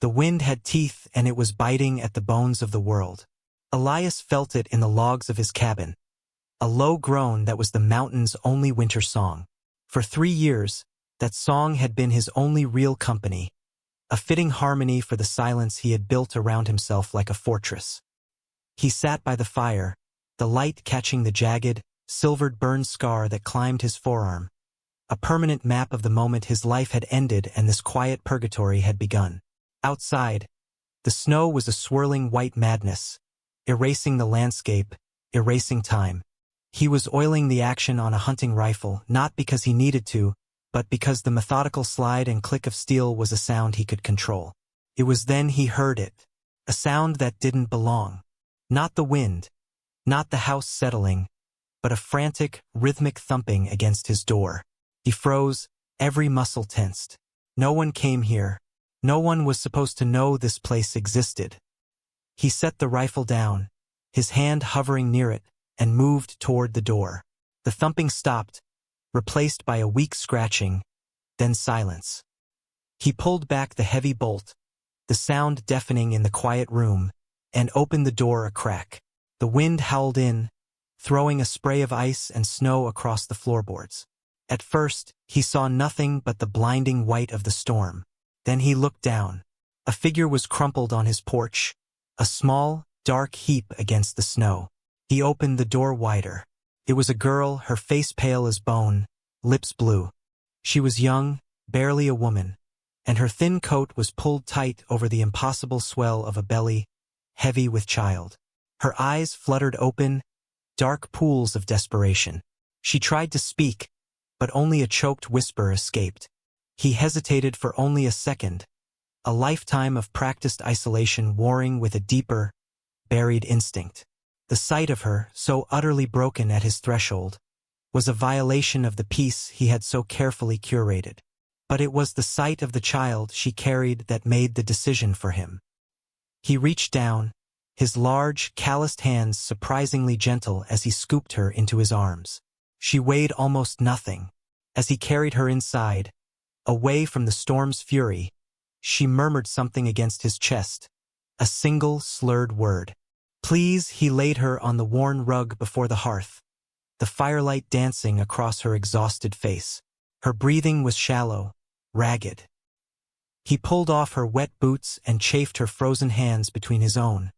The wind had teeth and it was biting at the bones of the world. Elias felt it in the logs of his cabin. A low groan that was the mountain's only winter song. For 3 years, that song had been his only real company, a fitting harmony for the silence he had built around himself like a fortress. He sat by the fire, the light catching the jagged, silvered burn scar that climbed his forearm, a permanent map of the moment his life had ended and this quiet purgatory had begun. Outside, the snow was a swirling white madness, erasing the landscape, erasing time. He was oiling the action on a hunting rifle, not because he needed to, but because the methodical slide and click of steel was a sound he could control. It was then he heard it, a sound that didn't belong. Not the wind, not the house settling, but a frantic, rhythmic thumping against his door. He froze, every muscle tensed. No one came here. No one was supposed to know this place existed. He set the rifle down, his hand hovering near it, and moved toward the door. The thumping stopped, replaced by a weak scratching, then silence. He pulled back the heavy bolt, the sound deafening in the quiet room, and opened the door a crack. The wind howled in, throwing a spray of ice and snow across the floorboards. At first, he saw nothing but the blinding white of the storm. Then he looked down. A figure was crumpled on his porch, a small, dark heap against the snow. He opened the door wider. It was a girl, her face pale as bone, lips blue. She was young, barely a woman, and her thin coat was pulled tight over the impossible swell of a belly, heavy with child. Her eyes fluttered open, dark pools of desperation. She tried to speak, but only a choked whisper escaped. He hesitated for only a second, a lifetime of practiced isolation warring with a deeper, buried instinct. The sight of her, so utterly broken at his threshold, was a violation of the peace he had so carefully curated. But it was the sight of the child she carried that made the decision for him. He reached down, his large, calloused hands surprisingly gentle as he scooped her into his arms. She weighed almost nothing. As he carried her inside, away from the storm's fury, she murmured something against his chest, a single slurred word. Please, he laid her on the worn rug before the hearth, the firelight dancing across her exhausted face. Her breathing was shallow, ragged. He pulled off her wet boots and chafed her frozen hands between his own,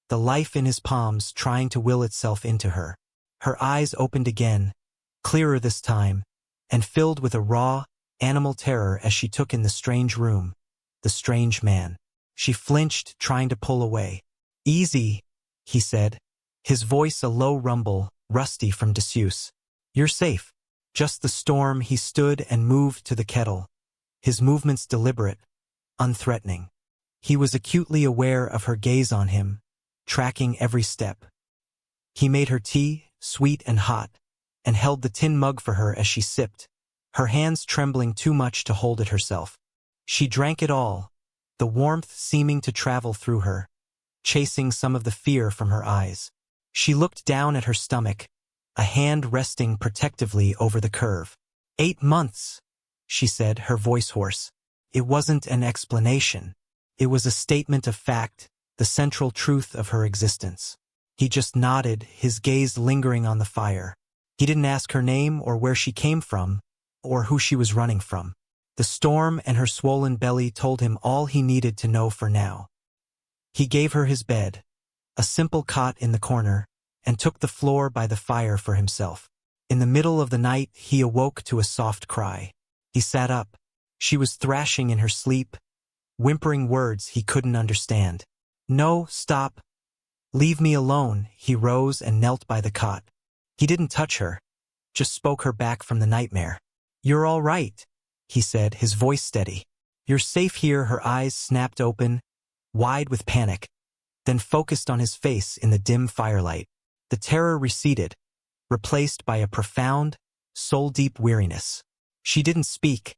the life in his palms trying to will itself into her. Her eyes opened again, clearer this time, and filled with a raw, animal terror as she took in the strange room, the strange man. She flinched, trying to pull away. Easy, he said, his voice a low rumble, rusty from disuse. You're safe. Just the storm. He stood and moved to the kettle, his movements deliberate, unthreatening. He was acutely aware of her gaze on him, tracking every step. He made her tea, sweet and hot, and held the tin mug for her as she sipped, her hands trembling too much to hold it herself. She drank it all, the warmth seeming to travel through her, chasing some of the fear from her eyes. She looked down at her stomach, a hand resting protectively over the curve. 8 months, she said, her voice hoarse. It wasn't an explanation. It was a statement of fact, the central truth of her existence. He just nodded, his gaze lingering on the fire. He didn't ask her name or where she came from, or who she was running from. The storm and her swollen belly told him all he needed to know for now. He gave her his bed, a simple cot in the corner, and took the floor by the fire for himself. In the middle of the night, he awoke to a soft cry. He sat up. She was thrashing in her sleep, whimpering words he couldn't understand. No, stop. Leave me alone. He rose and knelt by the cot. He didn't touch her, just spoke her back from the nightmare. You're all right, he said, his voice steady. You're safe here. Her eyes snapped open, wide with panic, then focused on his face in the dim firelight. The terror receded, replaced by a profound, soul-deep weariness. She didn't speak,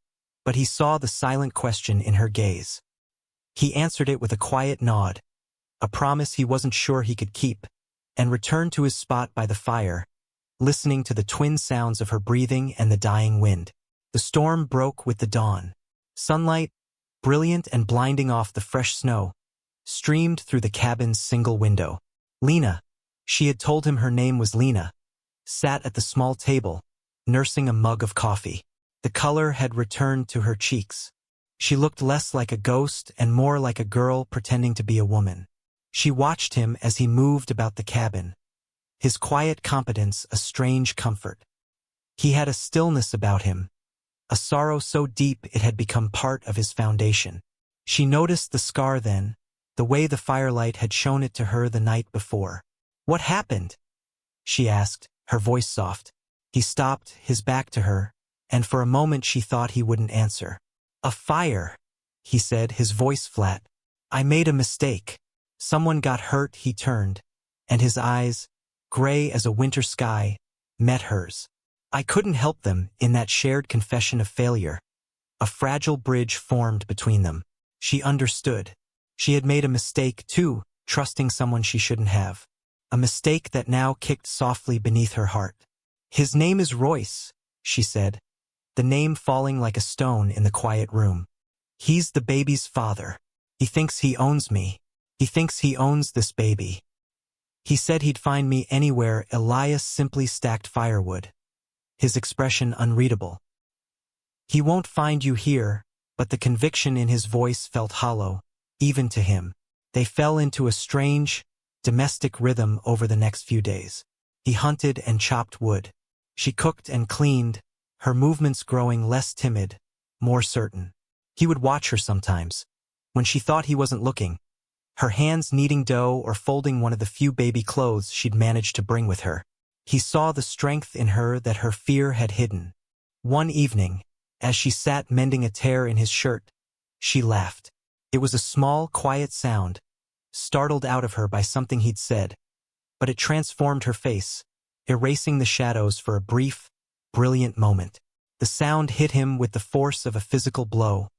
but he saw the silent question in her gaze. He answered it with a quiet nod, a promise he wasn't sure he could keep, and returned to his spot by the fire, listening to the twin sounds of her breathing and the dying wind. The storm broke with the dawn. Sunlight, brilliant and blinding off the fresh snow, streamed through the cabin's single window. Lena, she had told him her name was Lena, sat at the small table, nursing a mug of coffee. The color had returned to her cheeks. She looked less like a ghost and more like a girl pretending to be a woman. She watched him as he moved about the cabin, his quiet competence a strange comfort. He had a stillness about him, a sorrow so deep it had become part of his foundation. She noticed the scar then, the way the firelight had shown it to her the night before. "What happened?" she asked, her voice soft. He stopped, his back to her, and for a moment she thought he wouldn't answer. "A fire," he said, his voice flat. "I made a mistake. Someone got hurt." He turned, and his eyes, gray as a winter sky, met hers. "I couldn't help them," in that shared confession of failure. A fragile bridge formed between them. She understood. She had made a mistake, too, trusting someone she shouldn't have. A mistake that now kicked softly beneath her heart. "His name is Royce," she said, the name falling like a stone in the quiet room. "He's the baby's father. He thinks he owns me. He thinks he owns this baby. He said he'd find me anywhere." Elias simply stacked firewood, his expression unreadable. "He won't find you here," but the conviction in his voice felt hollow, even to him. They fell into a strange, domestic rhythm over the next few days. He hunted and chopped wood. She cooked and cleaned, her movements growing less timid, more certain. He would watch her sometimes, when she thought he wasn't looking, her hands kneading dough or folding one of the few baby clothes she'd managed to bring with her. He saw the strength in her that her fear had hidden. One evening, as she sat mending a tear in his shirt, she laughed. It was a small, quiet sound, startled out of her by something he'd said, but it transformed her face, erasing the shadows for a brief, brilliant moment. The sound hit him with the force of a physical blow,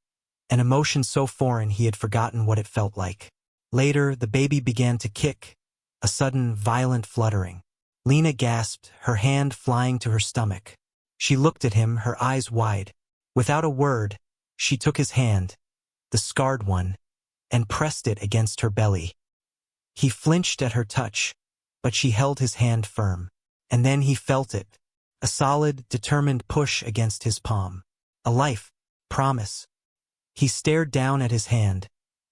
an emotion so foreign he had forgotten what it felt like. Later, the baby began to kick, a sudden, violent fluttering. Lena gasped, her hand flying to her stomach. She looked at him, her eyes wide. Without a word, she took his hand, the scarred one, and pressed it against her belly. He flinched at her touch, but she held his hand firm. And then he felt it, a solid, determined push against his palm. A life, promise. He stared down at his hand,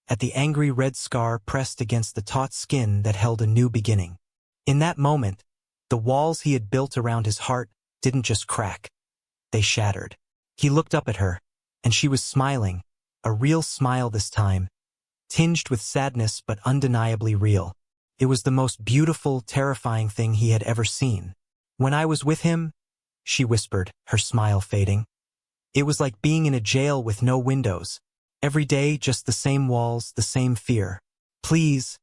at the angry red scar pressed against the taut skin that held a new beginning. In that moment, the walls he had built around his heart didn't just crack. They shattered. He looked up at her, and she was smiling, a real smile this time, tinged with sadness but undeniably real. It was the most beautiful, terrifying thing he had ever seen. "When I was with him," she whispered, her smile fading, "it was like being in a jail with no windows. Every day, just the same walls, the same fear. Please."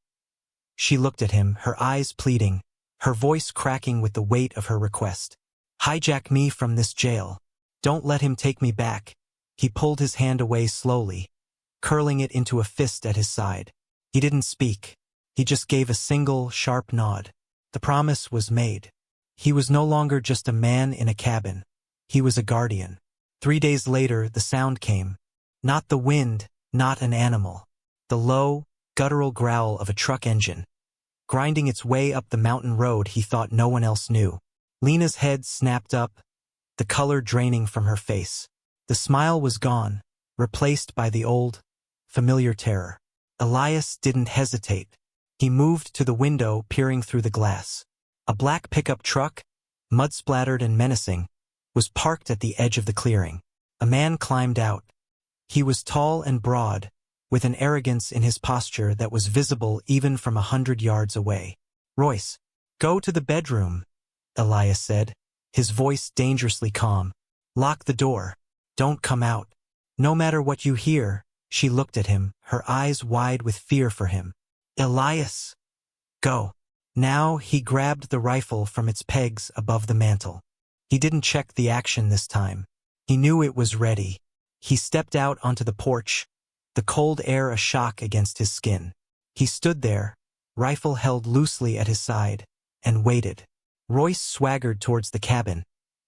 She looked at him, her eyes pleading, her voice cracking with the weight of her request. "Hijack me from this jail. Don't let him take me back." He pulled his hand away slowly, curling it into a fist at his side. He didn't speak. He just gave a single, sharp nod. The promise was made. He was no longer just a man in a cabin. He was a guardian. 3 days later, the sound came. Not the wind, not an animal. The low, guttural growl of a truck engine, grinding its way up the mountain road he thought no one else knew. Lena's head snapped up, the color draining from her face. The smile was gone, replaced by the old, familiar terror. Elias didn't hesitate. He moved to the window, peering through the glass. A black pickup truck, mud-splattered and menacing, was parked at the edge of the clearing. A man climbed out. He was tall and broad, with an arrogance in his posture that was visible even from 100 yards away. "Royce, go to the bedroom," Elias said, his voice dangerously calm. "Lock the door. Don't come out. No matter what you hear." She looked at him, her eyes wide with fear for him. "Elias, go." Now he grabbed the rifle from its pegs above the mantel. He didn't check the action this time. He knew it was ready. He stepped out onto the porch, the cold air a shock against his skin. He stood there, rifle held loosely at his side, and waited. Royce swaggered towards the cabin,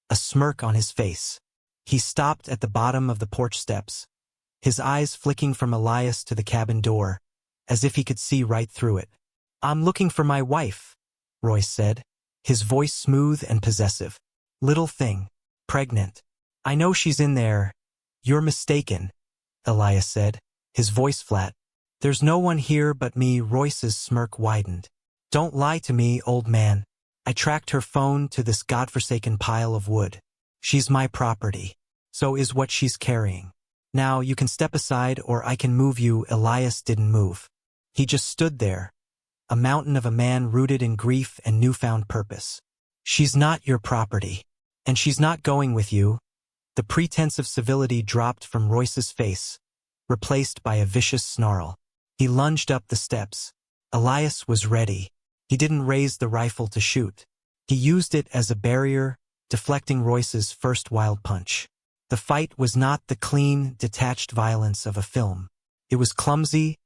a smirk on his face. He stopped at the bottom of the porch steps, his eyes flicking from Elias to the cabin door, as if he could see right through it. "I'm looking for my wife," Royce said, his voice smooth and possessive. "Little thing. Pregnant. I know she's in there." "You're mistaken," Elias said, his voice flat. "There's no one here but me." Royce's smirk widened. "Don't lie to me, old man. I tracked her phone to this godforsaken pile of wood. She's my property. So is what she's carrying. Now you can step aside or I can move you." Elias didn't move. He just stood there, a mountain of a man rooted in grief and newfound purpose. "She's not your property. And she's not going with you." The pretense of civility dropped from Royce's face, replaced by a vicious snarl. He lunged up the steps. Elias was ready. He didn't raise the rifle to shoot. He used it as a barrier, deflecting Royce's first wild punch. The fight was not the clean, detached violence of a film. It was clumsy,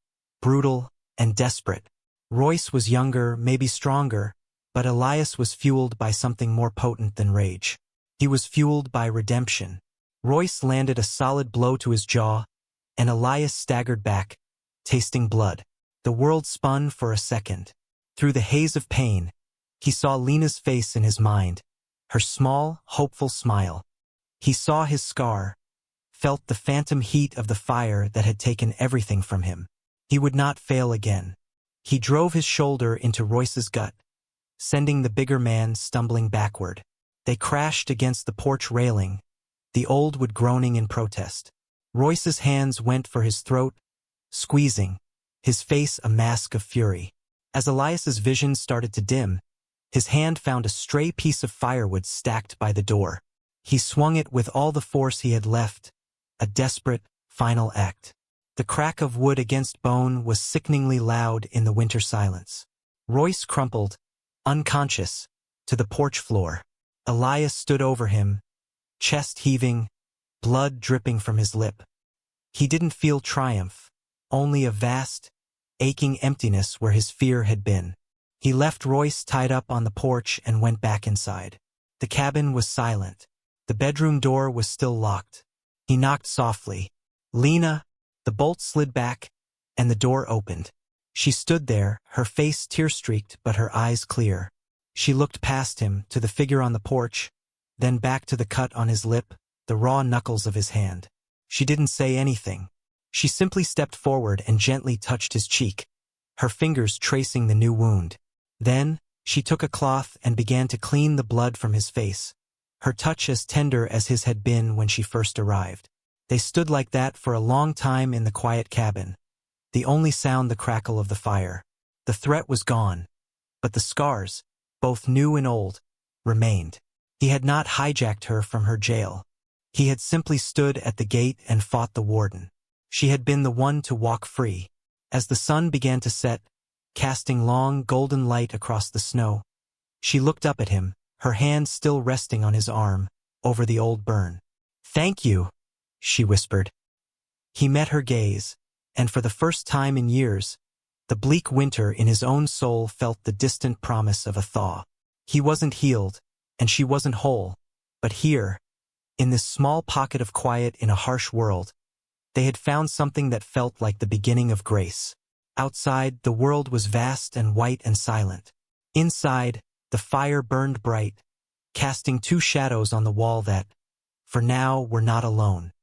brutal, and desperate. Royce was younger, maybe stronger, but Elias was fueled by something more potent than rage. He was fueled by redemption. Royce landed a solid blow to his jaw, and Elias staggered back, tasting blood. The world spun for a second. Through the haze of pain, he saw Lena's face in his mind, her small, hopeful smile. He saw his scar, felt the phantom heat of the fire that had taken everything from him. He would not fail again. He drove his shoulder into Royce's gut, sending the bigger man stumbling backward. They crashed against the porch railing, the old wood groaning in protest. Royce's hands went for his throat, squeezing, his face a mask of fury. As Elias's vision started to dim, his hand found a stray piece of firewood stacked by the door. He swung it with all the force he had left, a desperate, final act. The crack of wood against bone was sickeningly loud in the winter silence. Royce crumpled, unconscious, to the porch floor. Elias stood over him, chest heaving, blood dripping from his lip. He didn't feel triumph, only a vast, aching emptiness where his fear had been. He left Royce tied up on the porch and went back inside. The cabin was silent. The bedroom door was still locked. He knocked softly. "Lena." The bolt slid back, and the door opened. She stood there, her face tear-streaked but her eyes clear. She looked past him, to the figure on the porch, then back to the cut on his lip, the raw knuckles of his hand. She didn't say anything. She simply stepped forward and gently touched his cheek, her fingers tracing the new wound. Then, she took a cloth and began to clean the blood from his face, her touch as tender as his had been when she first arrived. They stood like that for a long time in the quiet cabin, the only sound the crackle of the fire. The threat was gone, but the scars, both new and old, remained. He had not hijacked her from her jail. He had simply stood at the gate and fought the warden. She had been the one to walk free. As the sun began to set, casting long golden light across the snow, she looked up at him, her hand still resting on his arm, over the old burn. "Thank you," she whispered. He met her gaze, and for the first time in years, the bleak winter in his own soul felt the distant promise of a thaw. He wasn't healed, and she wasn't whole, but here, in this small pocket of quiet in a harsh world, they had found something that felt like the beginning of grace. Outside, the world was vast and white and silent. Inside, the fire burned bright, casting two shadows on the wall that, for now, were not alone.